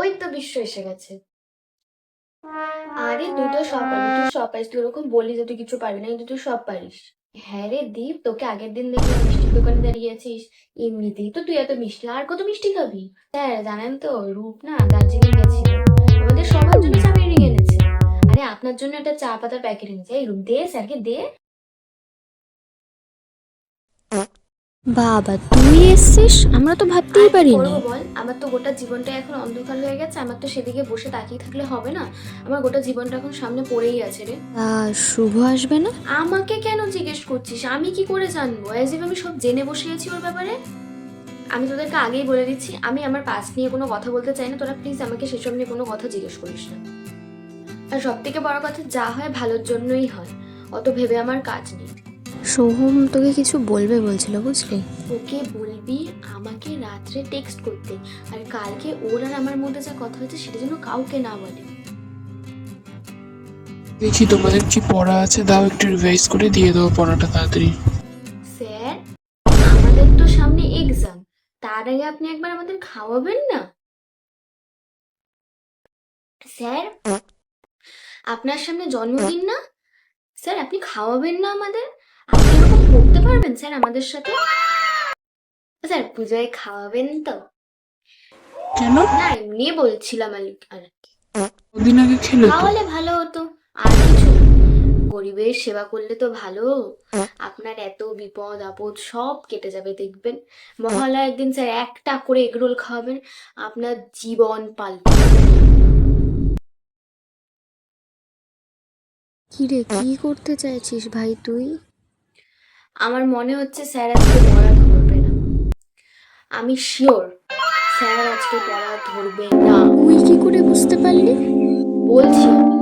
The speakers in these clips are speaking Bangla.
ওই তো বিশ্ব এসে গেছে। আরে তুই তো সব পারবি, তুই সব পারিস। তুই ওরকম বললি যে তুই কিছু পারবি না, কিন্তু তুই সব পারিস। হ্যাঁ রে দীপ, তোকে আগের দিন দেখলাম মিষ্টির দোকানে দাঁড়িয়ে আছিস। এমনিতেই তো তুই এত মিষ্টি, আর কত মিষ্টি খাবি? স্যার জানেন তো, রূপ না দার্জিলিং গেছিল, আমাদের সবার জন্য চা বেরিয়ে এনেছে। আরে আপনার জন্য একটা চা পাতার প্যাকেট এনেছে। এই রূপ, দে স্যারকে দে। বাবা, তুই এসছিস? আমরা তো ভাবতেই আর কি পারিনি। করবো বল, আমার তো গোটা জীবনটা এখন অন্ধকার হয়ে গেছে। আমার তো সেদিকে বসে তাকিয়ে থাকলে হবে না, আমার গোটা জীবনটা এখন সামনে পড়েই আছে রে। শুভ আসবে না? আমাকে কেন জিজ্ঞেস করছিস? আমি কি করে জানবো? অ্যাজ ইফ আমি সব জেনে বসে আছি ওর ব্যাপারে। আমি তোদেরকে আগেই বলে দিচ্ছি, আমি আমার পাস্ট নিয়ে কোনো কথা বলতে চাই না। তোরা প্লিজ আমাকে সেসব নিয়ে কোনো কথা জিজ্ঞেস করিস না। আর সব থেকে বড় কথা, যা হয় ভালোর জন্যই হয়, অত ভেবে আমার কাজ নেই। সোহম তোকে কিছু বলবে বলছিল, বুঝলি? ওকে বলবি আমাকে রাত্রে টেক্সট করতে, আর কালকে ওর আর আমার মধ্যে যা কথা হয়েছে সেটা যেন কাউকে না বলে। দেখি তোমাদের কি পড়া আছে, দাও একটু রিভাইজ করে দিয়ে দাও পড়াটা তাড়াতাড়ি। স্যার, আমাদের তো সামনে এক্সাম, তার আগে আপনি একবার আমাদের খাওয়াবেন না? স্যার, আপনার সামনে জন্মদিন না? স্যার আপনি খাওয়াবেন না আমাদের? আপনি এরকম করতে পারবেন স্যার আমাদের সাথে? স্যার পুজোয় খাওয়াবেন তো? কেন? না এমনি বলছিলাম আর কি। কদিন আগে খেলে তো। খাওয়ালে ভালো হতো, আর কিছু। গরিবের সেবা করলে তো ভালো। আপনার এত বিপদ আপদ সব কেটে যাবে দেখবেন। মহালয়ার দিন স্যার একটা করে এগরোল খাওয়াবেন, আপনার জীবন পাল্টে। কি রে, কি করতে চাইছিস ভাই তুই? আমার মনে হচ্ছে স্যার আজকে পড়া ধরবে না। আমি শিওর স্যার আজকে পড়া ধরবে না। তুই কি করে বুঝতে পারলি? বলছি আমি,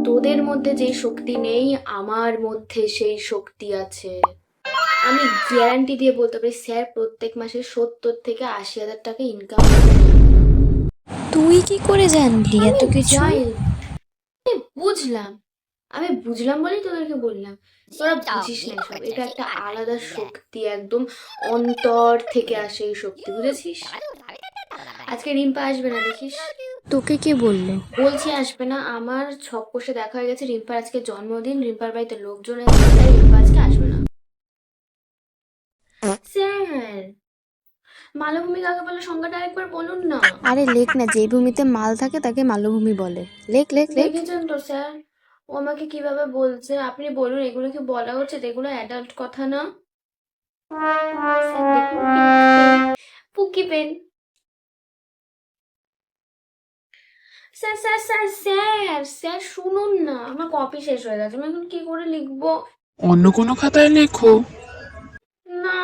তোদের মধ্যে যে শক্তি নেই, আমার মধ্যে সেই শক্তি আছে। আমি গ্যারান্টি দিয়ে বলতে পারি স্যার প্রত্যেক মাসে 70 থেকে 80 হাজার টাকা ইনকাম। তুই কি করে জানলি এত কিছু? বুঝলাম, আমি বুঝলাম বলেই তোদেরকে বললাম। তোরা বুঝিস না সব, এটা একটা আলাদা শক্তি, একদম অন্তর থেকে আসে এই শক্তি, বুঝেছিস? আজকে রিম্পা আসবে না দেখিস। তোকে কে বললো? বলছি আসবে না, আমার ছক কষে দেখা হয়ে গেছে। রিম্পার আজকে জন্মদিন, রিম্পার বাড়িতে লোকজন আছে, তাই রিম্পা আজকে আসবে না। স্যার, মালভূমি কাকে বলে সংজ্ঞাটা আরেকবার বলুন না। আরে লেখ না, যে ভূমিতে মাল থাকে তাকে মালভূমি বলে। লেখ লেখ লেখ। দেখেছেন তো স্যার, ও আমাকে কিভাবে বলছে। আপনি বলুন, এগুলো কি বলা উচিত? এগুলো অ্যাডাল্ট কথা না? স্যার দেখুন, পুকি pen. Sir sir sir sir sir শুনুন না, আমার কপি শেষ হয়ে গেছে, আমি এখন কি করে লিখবো? অন্য কোনো খাতায় লেখো। না,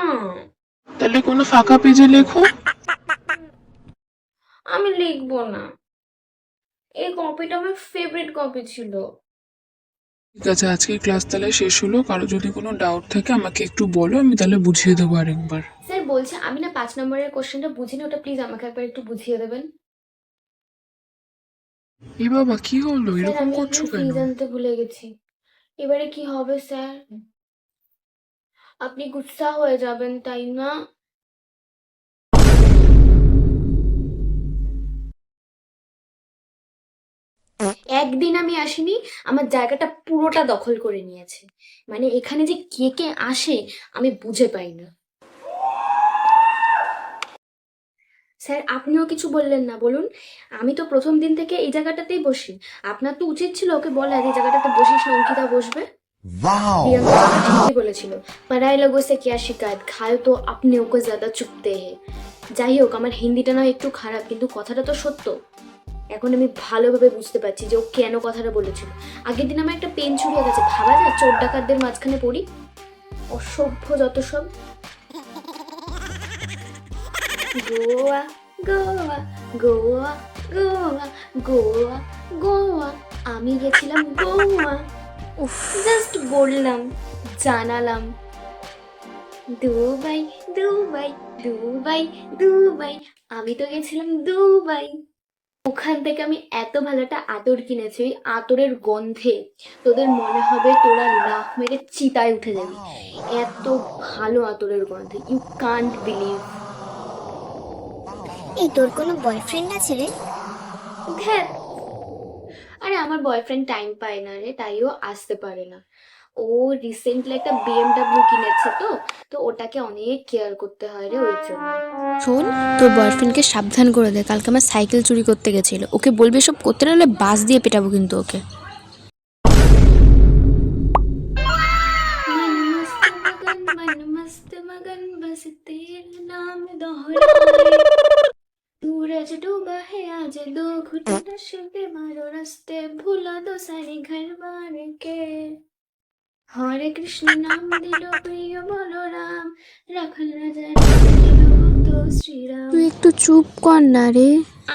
তাহলে কোনো ফাঁকা পেজে লেখো। আমি লিখবো না। এই কপিটা আমার ফেভারিট কপি ছিল। ঠিক আছে, আজকে ক্লাস তাহলে শেষ হলো। কারো যদি কোনো ডাউট থাকে আমাকে একটু বলো, আমি তাহলে বুঝিয়ে দেবো আরেকবার। স্যার বলছে আমি না 5 নম্বরের কোশ্চেনটা বুঝিনি, ওটা প্লিজ আমাকে একবার একটু বুঝিয়ে দেবেন। এ বাবা, কি হলো? স্যার এরকম আমি করছো আপনার কেন? ফিজ আনতে ভুলে গেছি, এবারে কি হবে স্যার? আপনি গুস্সা হয়ে যাবেন তাই না? একদিন আমি আসিনি, আমার জায়গাটা পুরোটা দখল করে নিয়েছে। মানে এখানে যে কে কে আসে আমি বুঝে পাই না। স্যার আপনিও কিছু বললেন না, বলুন। আমি তো প্রথম দিন থেকে এই জায়গাটাতেই বসি, আপনার তো উচিত ছিল ওকে বলা যে এই জায়গাটাতে বসিস না, অঙ্কিতা বসবে। प्रियंका जी ঠিকই বলেছিল, पढ़ाई लोगों से क्या शिकायत, खाए तो अपने को ज्यादा चुपते हैं। যাই হোক, আমার হিন্দিটা না একটু খারাপ, কিন্তু কথাটা তো সত্য। এখন আমি ভালোভাবে বুঝতে পারছি যে ও কেন কথাটা বলেছিল। আগের দিন আমার একটা পেন চুরি হয়ে গেছে, ভাবা যায় চোর ডাকাতদের মাঝখানে পড়ি। অসভ্য যত সব। গোয়া গোয়া গোয়া গোয়া গোয়া গোয়া, আমি গেছিলাম গোয়া। উফ, জাস্ট বললাম, জানালাম। দুবাই দুবাই দুবাই দুবাই, আমি তো গেছিলাম দুবাই। ওখান থেকে আমি এত ভালো একটা আতর কিনেছি, ওই আতরের গন্ধে তোদের মনে হবে তোরা লাফ মেরে চিতায় উঠে যাবি। এত ভালো আতরের গন্ধে, ইউ কান্ট বিলিভ। এই তোর কোনো বয়ফ্রেন্ড আছে রে? ধ্যাৎ, আরে আমার বয়ফ্রেন্ড টাইম পায় না রে, তাইও আসতে পারে না। ও রিসেন্টলি একটা বিএমডাব্লিউ কিনেছে, তো তো ওটাকে অনেক কেয়ার করতে হয় রে, ওই জন্য। শোন, তোর বয়ফ্রেন্ডকে সাবধান করে দে, কালকে আমার সাইকেল চুরি করতে গেছিল। ওকে বলবি সব করতে না হলে বাস দিয়ে পেটাবো কিন্তু ওকে। मन मस्त मगन बस तेरा नाम दोहराए, सूरज डूबा है आज दो घुट नशे पे मारो रास्ते, भूला दो सारे घर बार के, हरे कृष्ण नाम दिलो प्रिय बोलो राम, রাখাল রাজা দিল তো শ্রীরাম। তুই একটু চুপ কর না রে।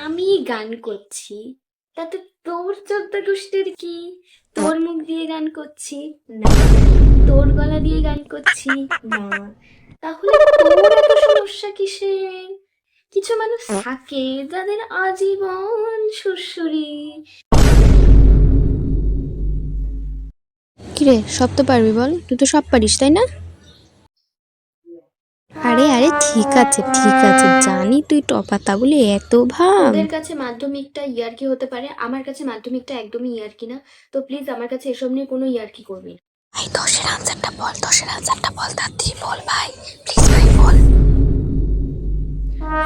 আমি গান করছি, তাতে তোর 14 গোষ্ঠীর কি? তোর মুখ দিয়ে গান করছি না, তোর গলা দিয়ে গান করছি না, তাহলে তোর এত সমস্যা কিসের? কিছু মানুষ থাকে যাদের আজীবন সুরসুরি। কিরে, সব তো পারবি বল? তুই তো সব পারিস তাই না? আরে আরে ঠিক আছে ঠিক আছে, জানি তুই টপাতা বলে এত ভাব। ওদের কাছে মাধ্যমিকটা ইয়ার্কি হতে পারে, আমার কাছে মাধ্যমিকটা একদমই ইয়ার্কি না। তো প্লিজ আমার কাছে এসব নিয়ে কোনো ইয়ার্কি করবি না। ভাই 10-এর আনসারটা বল, 10-এর আনসারটা বল, তাড়াতাড়ি বল ভাই, প্লিজ ভাই বল।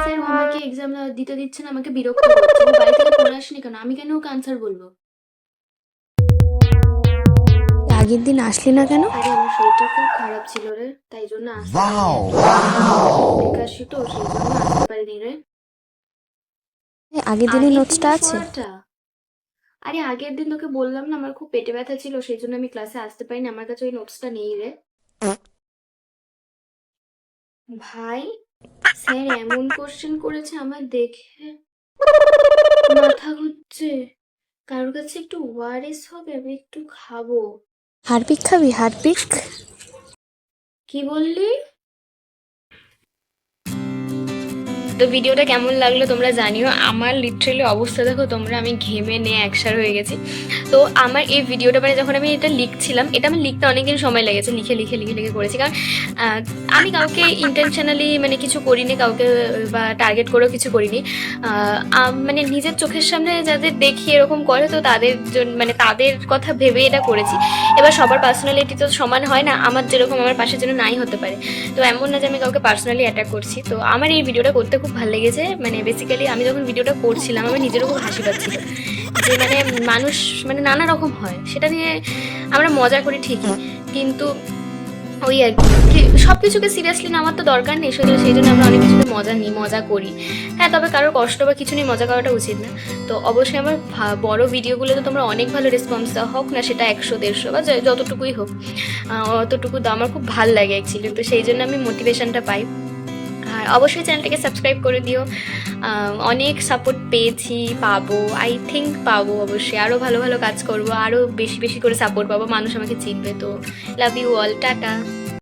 স্যার ও আমাকে এক্সাম দিতে দিচ্ছে না, আমাকে বিরক্ত করছে। ও বাড়ি থেকে পড়ে আসেনি কেন? আমি কেন ওকে আনসার বলবো? আগের দিন আসলি না কেন? আরে আমার শরীরটা খুব খারাপ ছিল রে, তাই জন্য আসতে একাশি, তো সেই জন্য আসতে পারিনি রে। আগের দিনের আগের নোটসটা দিনের আছে? পড়াটা? আরে আগের দিন তোকে বললাম না আমার খুব পেটে ব্যথা ছিল, সেই জন্য আমি ক্লাসে আসতে পারিনি, আমার কাছে ওই নোটসটা নেই রে। ভাই, স্যার এমন কোশ্চেন করেছে আমার দেখে মাথা ঘুরছে। কারোর কাছে একটু ওআরএস হবে? আমি একটু খাবো। হারপিক খাবি? হারপিক? কি বললি? তো ভিডিওটা কেমন লাগলো তোমরা জানিও। আমার লিটারালি অবস্থা দেখো তোমরা, আমি ঘেমে নিয়ে একসার হয়ে গেছি। তো আমার এই ভিডিওটা মানে যখন আমি এটা লিখছিলাম, এটা আমার লিখতে অনেকদিন সময় লেগেছে, লিখে লিখে লিখে লিখে করেছি। কারণ আমি কাউকে ইন্টেনশনালি মানে কিছু করিনি, কাউকে বা টার্গেট করেও কিছু করিনি। মানে নিজের চোখের সামনে যাদের দেখি এরকম করে, তো তাদের জন্য মানে তাদের কথা ভেবে এটা করেছি। এবার সবার পার্সোনালিটি তো সমান হয় না, আমার যেরকম আমার পাশে যেন নাই হতে পারে। তো এমন না যে আমি কাউকে পার্সোনালি অ্যাটাক করছি। তো আমার এই ভিডিওটা করতে খুব ভালো লেগেছে। মানে বেসিক্যালি আমি যখন ভিডিওটা করছিলাম আমার নিজেরও খুব হাসি পাচ্ছিল যে মানে মানুষ মানে নানা রকম হয়, সেটা নিয়ে আমরা মজা করি ঠিকই, কিন্তু ওই আর কি সব কিছুকে সিরিয়াসলি নেওয়ার তো দরকার নেই, সেই জন্য আমরা অনেক কিছুতে মজা নিই, মজা করি। হ্যাঁ, তবে কারোর কষ্ট বা কিছু নিয়ে মজা করাটা উচিত না। তো অবশ্যই আমার বড় ভিডিওগুলোতে তোমরা অনেক ভালো রেসপন্স দেওয়া, হোক না সেটা 100-150 বা যতটুকুই হোক, অতটুকু দাও আমার খুব ভালো লাগে অ্যাকচুয়ালি। তো সেই জন্য আমি মোটিভেশনটা পাই। আর অবশ্যই চ্যানেলটাকে সাবস্ক্রাইব করে দিও। অনেক সাপোর্ট পেয়েছি, পাবো, আই থিঙ্ক পাবো অবশ্যই। আরও ভালো ভালো কাজ করবো, আরও বেশি বেশি করে সাপোর্ট পাবো, মানুষ আমাকে চিনবে। তো লাভ ইউ অল, টাটা।